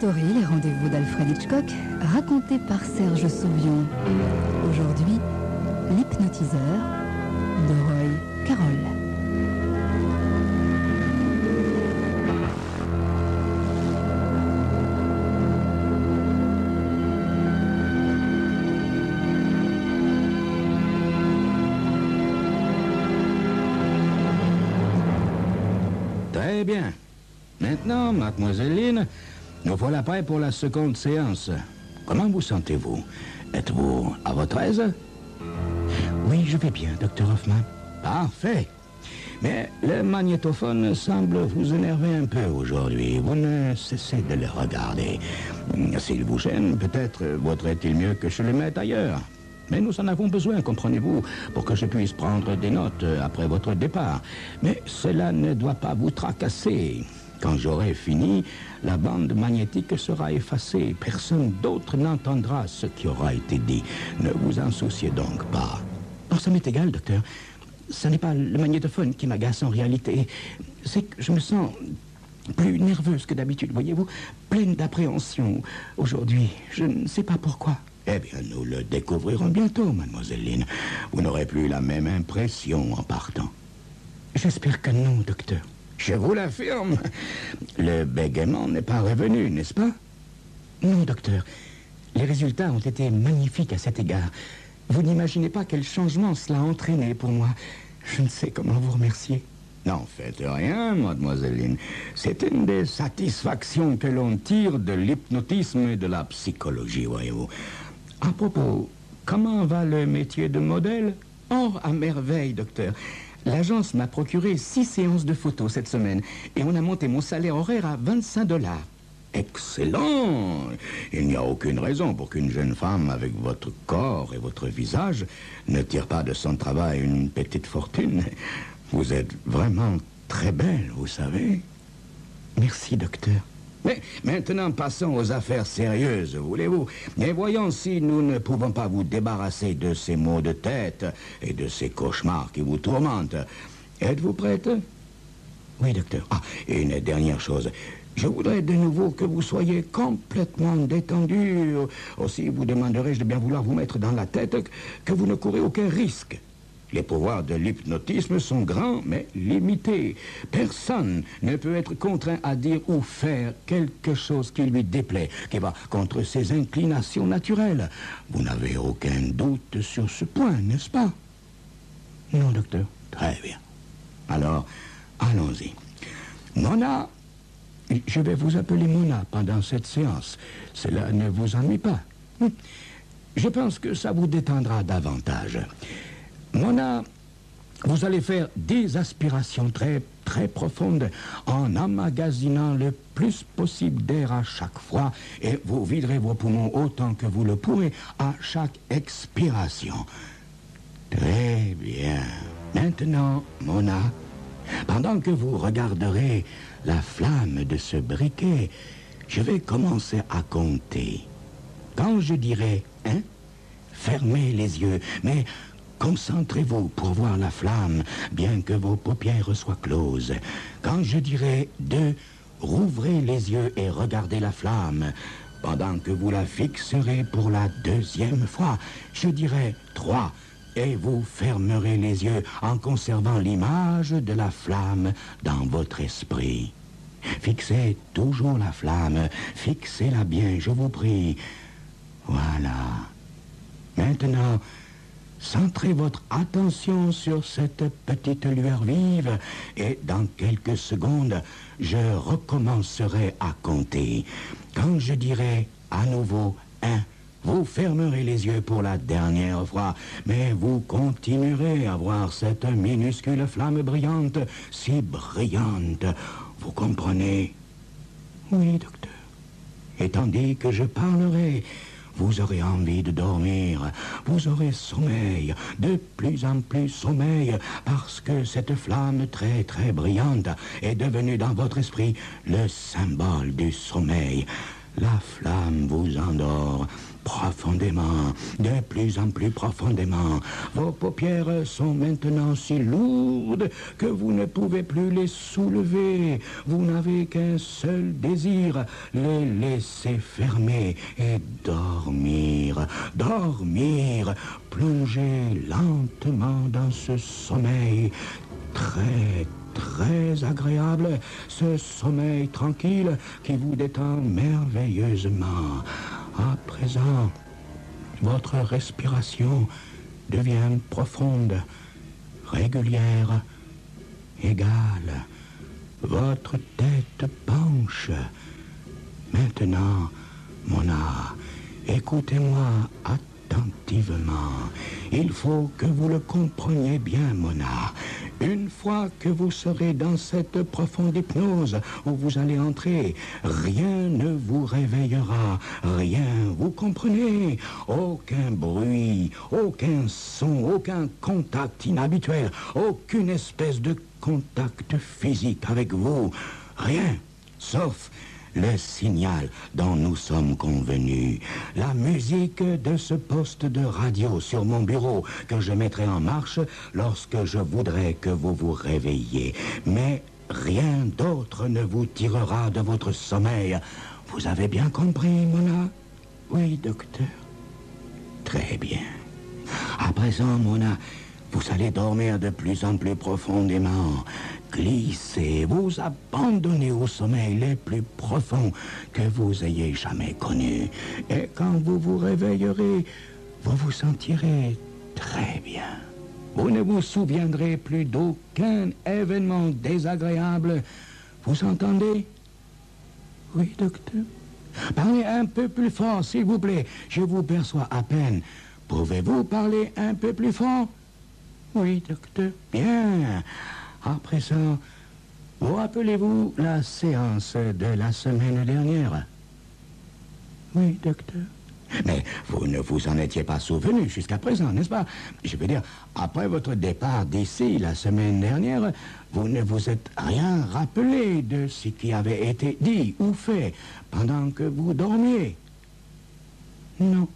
Story, les rendez-vous d'Alfred Hitchcock, racontés par Serge Sauvion. Aujourd'hui, l'hypnotiseur de Roy Carroll. Très bien. Maintenant, mademoiselle Lynn, nous voilà prêts pour la seconde séance. Comment vous sentez-vous? Êtes-vous à votre aise? Oui, je vais bien, docteur Hoffman. Parfait. Mais le magnétophone semble vous énerver un peu aujourd'hui. Vous ne cessez de le regarder. S'il vous gêne, peut-être vaudrait-il mieux que je le mette ailleurs. Mais nous en avons besoin, comprenez-vous, pour que je puisse prendre des notes après votre départ. Mais cela ne doit pas vous tracasser. Quand j'aurai fini, la bande magnétique sera effacée. Personne d'autre n'entendra ce qui aura été dit. Ne vous en souciez donc pas. Oh, ça m'est égal, docteur. Ce n'est pas le magnétophone qui m'agace en réalité. C'est que je me sens plus nerveuse que d'habitude, voyez-vous, pleine d'appréhension. Aujourd'hui, je ne sais pas pourquoi. Eh bien, nous le découvrirons bientôt, mademoiselle Lynn. Vous n'aurez plus la même impression en partant. J'espère que non, docteur. Je vous l'affirme. Le bégaiement n'est pas revenu, n'est-ce pas? Non, docteur. Les résultats ont été magnifiques à cet égard. Vous n'imaginez pas quel changement cela a entraîné pour moi. Je ne sais comment vous remercier. N'en faites rien, mademoiselle Lynn. C'est une des satisfactions que l'on tire de l'hypnotisme et de la psychologie, voyez-vous. À propos, comment va le métier de modèle? Oh, à merveille, docteur. L'agence m'a procuré 6 séances de photos cette semaine et on a monté mon salaire horaire à $25. Excellent! Il n'y a aucune raison pour qu'une jeune femme avec votre corps et votre visage ne tire pas de son travail une petite fortune. Vous êtes vraiment très belle, vous savez. Merci, docteur. Mais maintenant, passons aux affaires sérieuses, voulez-vous? Et voyons si nous ne pouvons pas vous débarrasser de ces maux de tête et de ces cauchemars qui vous tourmentent. Êtes-vous prête? Oui, docteur. Ah, et une dernière chose. Je voudrais de nouveau que vous soyez complètement détendu. Aussi, vous demanderai-je de bien vouloir vous mettre dans la tête que vous ne courez aucun risque. Les pouvoirs de l'hypnotisme sont grands, mais limités. Personne ne peut être contraint à dire ou faire quelque chose qui lui déplaît, qui va contre ses inclinations naturelles. Vous n'avez aucun doute sur ce point, n'est-ce pas? Non, docteur. Très bien. Alors, allons-y. Mona, je vais vous appeler Mona pendant cette séance. Cela ne vous ennuie pas? Je pense que ça vous détendra davantage. Mona, vous allez faire des aspirations très, très profondes en emmagasinant le plus possible d'air à chaque fois et vous viderez vos poumons autant que vous le pourrez à chaque expiration. Très bien. Maintenant, Mona, pendant que vous regarderez la flamme de ce briquet, je vais commencer à compter. Quand je dirai 1, fermez les yeux, mais concentrez-vous pour voir la flamme, bien que vos paupières soient closes. Quand je dirai 2, rouvrez les yeux et regardez la flamme. Pendant que vous la fixerez pour la 2e fois, je dirai 3, et vous fermerez les yeux en conservant l'image de la flamme dans votre esprit. Fixez toujours la flamme, fixez-la bien, je vous prie. Voilà. Maintenant, centrez votre attention sur cette petite lueur vive et dans quelques secondes, je recommencerai à compter. Quand je dirai à nouveau 1, vous fermerez les yeux pour la dernière fois, mais vous continuerez à voir cette minuscule flamme brillante, si brillante. Vous comprenez? Oui, docteur. Et tandis que je parlerai, vous aurez envie de dormir, vous aurez sommeil, de plus en plus sommeil, parce que cette flamme très très brillante est devenue dans votre esprit le symbole du sommeil. La flamme vous endort profondément, de plus en plus profondément. Vos paupières sont maintenant si lourdes que vous ne pouvez plus les soulever. Vous n'avez qu'un seul désir, les laisser fermer et dormir. Dormir, plonger lentement dans ce sommeil très agréable, ce sommeil tranquille qui vous détend merveilleusement. À présent, votre respiration devient profonde, régulière, égale. Votre tête penche. Maintenant, Mona, écoutez-moi attentivement. Il faut que vous le compreniez bien, Mona. Une fois que vous serez dans cette profonde hypnose où vous allez entrer, rien ne vous réveillera, rien, vous comprenez? Aucun bruit, aucun son, aucun contact inhabituel, aucune espèce de contact physique avec vous, rien, sauf le signal dont nous sommes convenus, la musique de ce poste de radio sur mon bureau que je mettrai en marche lorsque je voudrais que vous vous réveilliez. Mais rien d'autre ne vous tirera de votre sommeil. Vous avez bien compris, Mona? Oui, docteur. Très bien. À présent, Mona, vous allez dormir de plus en plus profondément. Glissez, vous abandonnez au sommeil les plus profonds que vous ayez jamais connus. Et quand vous vous réveillerez, vous vous sentirez très bien. Vous ne vous souviendrez plus d'aucun événement désagréable. Vous entendez? Oui, docteur. Parlez un peu plus fort, s'il vous plaît. Je vous perçois à peine. Pouvez-vous parler un peu plus fort? Oui, docteur. Bien. À présent, vous rappelez-vous la séance de la semaine dernière? Oui, docteur. Mais vous ne vous en étiez pas souvenu jusqu'à présent, n'est-ce pas? Je veux dire, après votre départ d'ici la semaine dernière, vous ne vous êtes rien rappelé de ce qui avait été dit ou fait pendant que vous dormiez? Non.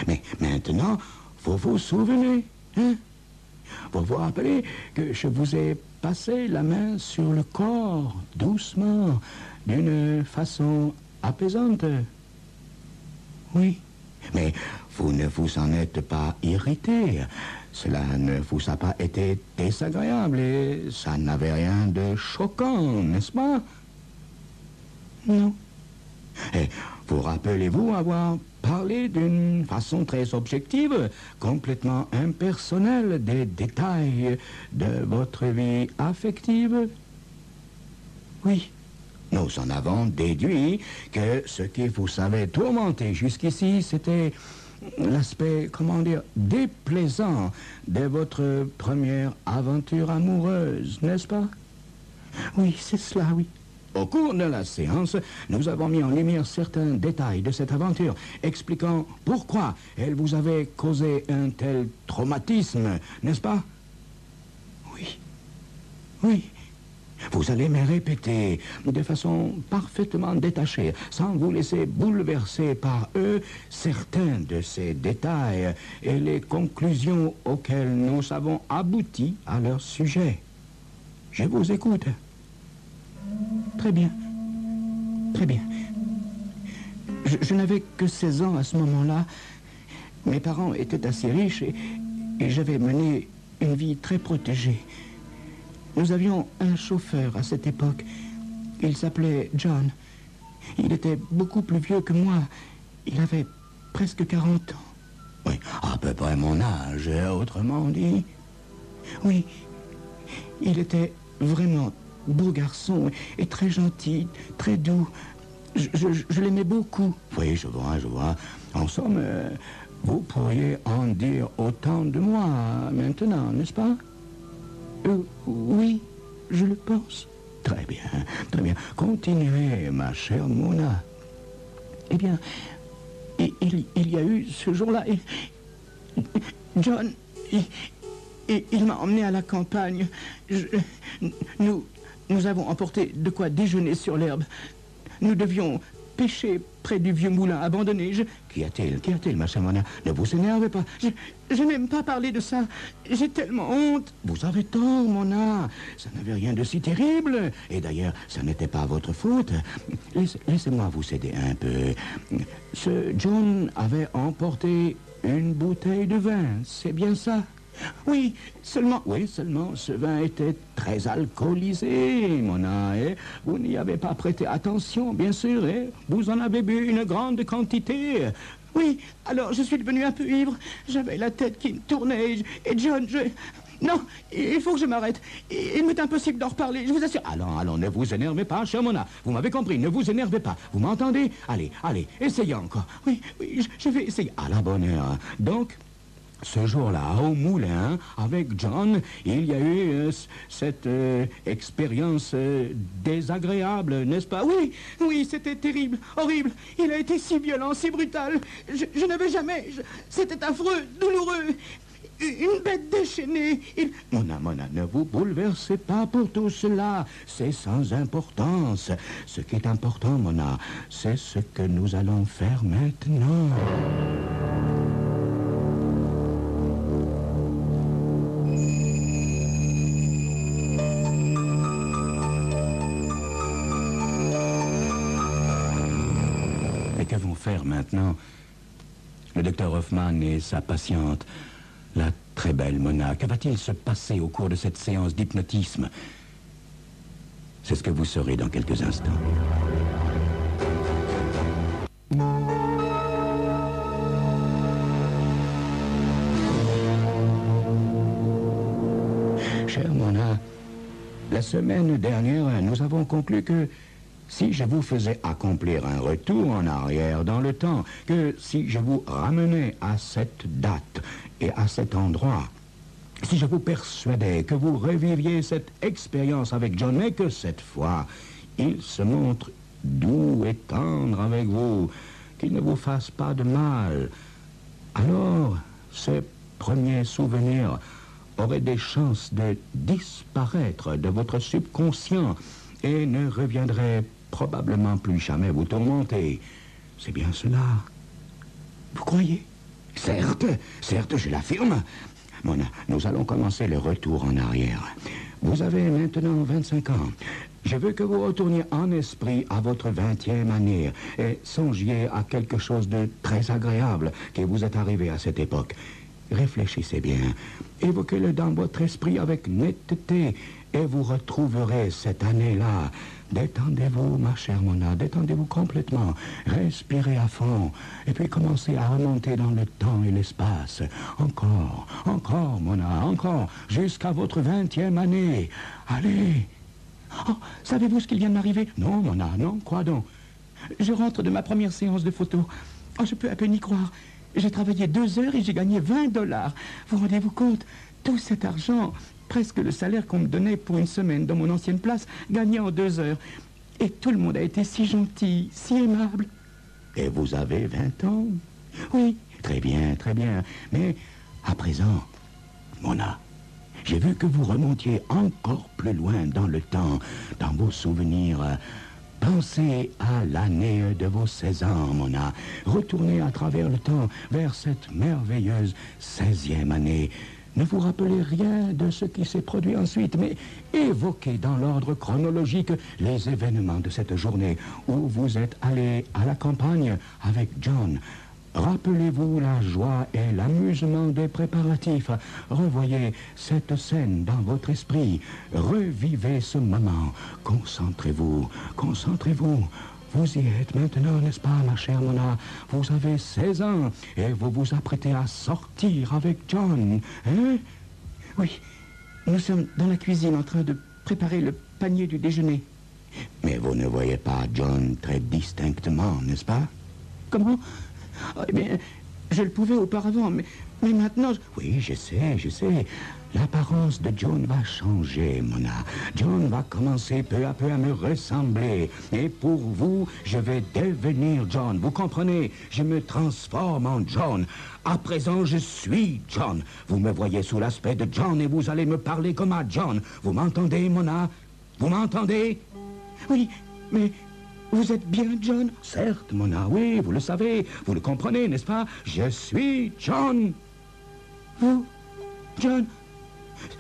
Mais maintenant, vous vous souvenez, hein? Vous vous rappelez que je vous ai passé la main sur le corps, doucement, d'une façon apaisante? Oui. Mais vous ne vous en êtes pas irrité. Cela ne vous a pas été désagréable et ça n'avait rien de choquant, n'est-ce pas? Non. Et vous rappelez-vous avoir parlé d'une façon très objective, complètement impersonnelle, des détails de votre vie affective? Oui. Nous en avons déduit que ce qui vous avait tourmenté jusqu'ici, c'était l'aspect, comment dire, déplaisant de votre première aventure amoureuse, n'est-ce pas? Oui, c'est cela, oui. Au cours de la séance, nous avons mis en lumière certains détails de cette aventure, expliquant pourquoi elle vous avait causé un tel traumatisme, n'est-ce pas? Oui. Oui. Vous allez me répéter de façon parfaitement détachée, sans vous laisser bouleverser par eux, certains de ces détails et les conclusions auxquelles nous avons abouti à leur sujet. Je vous écoute. Très bien. Très bien. Je n'avais que 16 ans à ce moment-là. Mes parents étaient assez riches et j'avais mené une vie très protégée. Nous avions un chauffeur à cette époque. Il s'appelait John. Il était beaucoup plus vieux que moi. Il avait presque 40 ans. Oui, à peu près mon âge, autrement dit. Oui, il était vraiment beau garçon et très gentil, très doux. Je l'aimais beaucoup. Oui, je vois. En somme, vous pourriez en dire autant de moi maintenant, n'est-ce pas? Oui, je le pense. Très bien. Continuez, ma chère Mona. Eh bien, il y a eu ce jour-là, et John, il m'a emmené à la campagne. Nous avons emporté de quoi déjeuner sur l'herbe. Nous devions pêcher près du vieux moulin abandonné. Qu'y a-t-il, ma chère Mona? Ne vous énervez pas. Je n'aime pas parler de ça. J'ai tellement honte. Vous avez tort, Mona. Ça n'avait rien de si terrible. Et d'ailleurs, ça n'était pas votre faute. Laissez-moi vous aider un peu. Ce John avait emporté une bouteille de vin, c'est bien ça? Oui, seulement ce vin était très alcoolisé, Mona, et vous n'y avez pas prêté attention, bien sûr, et vous en avez bu une grande quantité. Oui, alors je suis devenu un peu ivre. J'avais la tête qui me tournait, et John, Non, il faut que je m'arrête. Il m'est impossible d'en reparler, je vous assure. Allons, ne vous énervez pas, chère Mona. Vous m'avez compris, ne vous énervez pas. Vous m'entendez? Allez, essayez encore. Oui, je vais essayer. À la bonne heure. Donc, ce jour-là, au moulin, avec John, il y a eu cette expérience désagréable, n'est-ce pas? Oui, c'était terrible, horrible. Il a été si violent, si brutal. Je n'avais jamais... C'était affreux, douloureux. Une bête déchaînée. Mona, ne vous bouleversez pas pour tout cela. C'est sans importance. Ce qui est important, Mona, c'est ce que nous allons faire maintenant. Et que vont faire maintenant le docteur Hoffman et sa patiente, la très belle Mona? Que va-t-il se passer au cours de cette séance d'hypnotisme? C'est ce que vous saurez dans quelques instants. Chère Mona, la semaine dernière, nous avons conclu que si je vous faisais accomplir un retour en arrière dans le temps, que si je vous ramenais à cette date et à cet endroit, si je vous persuadais que vous reviviez cette expérience avec John, mais que cette fois, il se montre doux et tendre avec vous, qu'il ne vous fasse pas de mal, alors ces premiers souvenirs auraient des chances de disparaître de votre subconscient et ne reviendraient probablement plus jamais vous tourmenter. C'est bien cela. Vous croyez? Certes, je l'affirme. Mona, nous allons commencer le retour en arrière. Vous avez maintenant 25 ans. Je veux que vous retourniez en esprit à votre 20e année et songiez à quelque chose de très agréable qui vous est arrivé à cette époque. Réfléchissez bien, évoquez-le dans votre esprit avec netteté et vous retrouverez cette année-là. Détendez-vous, ma chère Mona, détendez-vous complètement, respirez à fond, et puis commencez à remonter dans le temps et l'espace. Encore, Mona, encore, jusqu'à votre 20e année. Allez. Oh, savez-vous ce qu'il vient de m'arriver? Non, Mona, non, quoi donc? Je rentre de ma première séance de photo. Oh, je peux à peine y croire. J'ai travaillé 2 heures et j'ai gagné $20. Vous rendez-vous compte? Tout cet argent, presque le salaire qu'on me donnait pour une semaine dans mon ancienne place, gagné en 2 heures. Et tout le monde a été si gentil, si aimable. Et vous avez 20 ans? Oui. Très bien. Mais à présent, Mona, j'ai vu que vous remontiez encore plus loin dans le temps, dans vos souvenirs. Pensez à l'année de vos 16 ans, Mona. Retournez à travers le temps vers cette merveilleuse 16e année. Ne vous rappelez rien de ce qui s'est produit ensuite, mais évoquez dans l'ordre chronologique les événements de cette journée où vous êtes allé à la campagne avec John. Rappelez-vous la joie et l'amusement des préparatifs. Revoyez cette scène dans votre esprit. Revivez ce moment. Concentrez-vous. Vous y êtes maintenant, n'est-ce pas, ma chère Mona? Vous avez 16 ans et vous vous apprêtez à sortir avec John, hein? Oui, nous sommes dans la cuisine en train de préparer le panier du déjeuner. Mais vous ne voyez pas John très distinctement, n'est-ce pas? Comment? Oh, eh bien, je le pouvais auparavant, mais maintenant... Oui, je sais. L'apparence de John va changer, Mona. John va commencer peu à peu à me ressembler. Et pour vous, je vais devenir John. Vous comprenez? Je me transforme en John. À présent, je suis John. Vous me voyez sous l'aspect de John et vous allez me parler comme à John. Vous m'entendez, Mona? Vous m'entendez? Oui, mais Vous êtes bien John? Certes, Mona, oui, vous le savez, vous le comprenez, n'est-ce pas? Je suis John. Vous, John?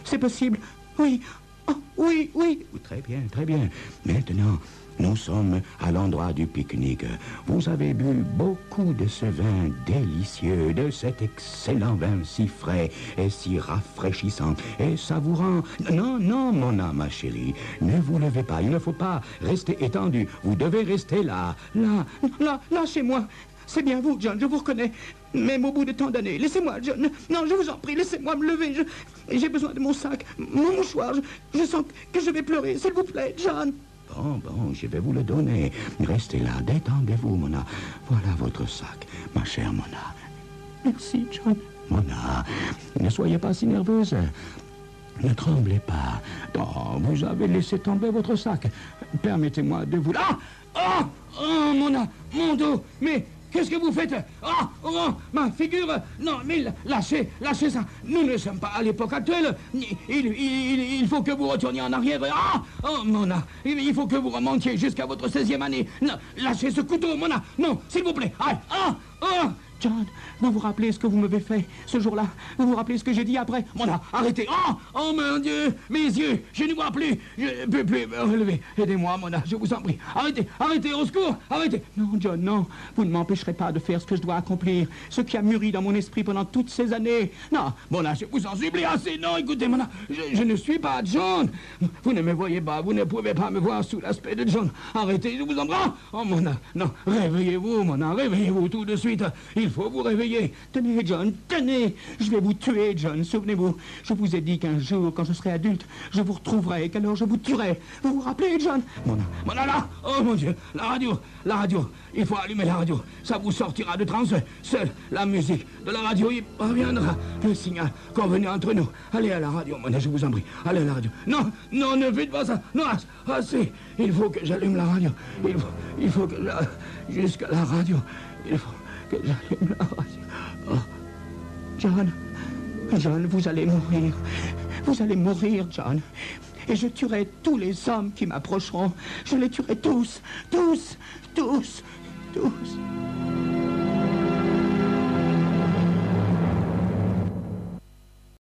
C'est possible? Oui. Oh, oui, oui. Très bien, très bien. Maintenant, nous sommes à l'endroit du pique-nique. Vous avez bu beaucoup de ce vin délicieux, de cet excellent vin si frais et si rafraîchissant et savourant. Non, non, Mona, ma chérie, ne vous levez pas, il ne faut pas rester étendu. Vous devez rester là, Là, chez moi. C'est bien vous, John, je vous reconnais. Même au bout de tant d'années. Laissez-moi, John. Non, je vous en prie, laissez-moi me lever. J'ai besoin de mon sac, mon mouchoir. Je sens que je vais pleurer. S'il vous plaît, John. Bon, je vais vous le donner. Restez là, détendez-vous, Mona. Voilà votre sac, ma chère Mona. Merci, John. Mona, ne soyez pas si nerveuse. Ne tremblez pas. Oh, vous avez laissé tomber votre sac. Permettez-moi de vous... Oh, Mona, mon dos. Mais qu'est-ce que vous faites? Oh, ma figure. Non, mais lâchez ça. Nous ne sommes pas à l'époque actuelle. Il faut que vous retourniez en arrière. Oh, Mona, il faut que vous remontiez jusqu'à votre 16e année. Non, lâchez ce couteau, Mona. Non, s'il vous plaît. John, vous vous rappelez ce que vous m'avez fait ce jour-là? Vous vous rappelez ce que j'ai dit après? Mona, arrêtez. Oh, mon Dieu, mes yeux, je ne vois plus. Je ne peux plus me relever. Aidez-moi, Mona, je vous en prie. Arrêtez, au secours, arrêtez. Non, John, non. Vous ne m'empêcherez pas de faire ce que je dois accomplir. Ce qui a mûri dans mon esprit pendant toutes ces années. Non, Mona, je vous en supplie assez. Non, écoutez, Mona, je ne suis pas John. Vous ne me voyez pas, vous ne pouvez pas me voir sous l'aspect de John. Arrêtez, je vous en prie. Oh, Mona, non, réveillez-vous, Mona, réveillez-vous tout de suite. Il faut vous réveiller. Tenez, John, tenez. Je vais vous tuer, John, souvenez-vous. Je vous ai dit qu'un jour, quand je serai adulte, je vous retrouverai et qu'alors je vous tuerai. Vous vous rappelez, John? Mona, là. Oh, mon Dieu, la radio. Il faut allumer la radio. Ça vous sortira de transe. Seule la musique de la radio y parviendra. Le signal convenu entre nous. Allez à la radio, Mona, je vous en prie. Allez à la radio. Non, ne faites pas ça. Non, assez. Il faut que j'allume la radio. Il faut que jusqu'à la radio. Il faut que j'allume la radio. John, vous allez mourir. Vous allez mourir, John. Et je tuerai tous les hommes qui m'approcheront. Je les tuerai tous.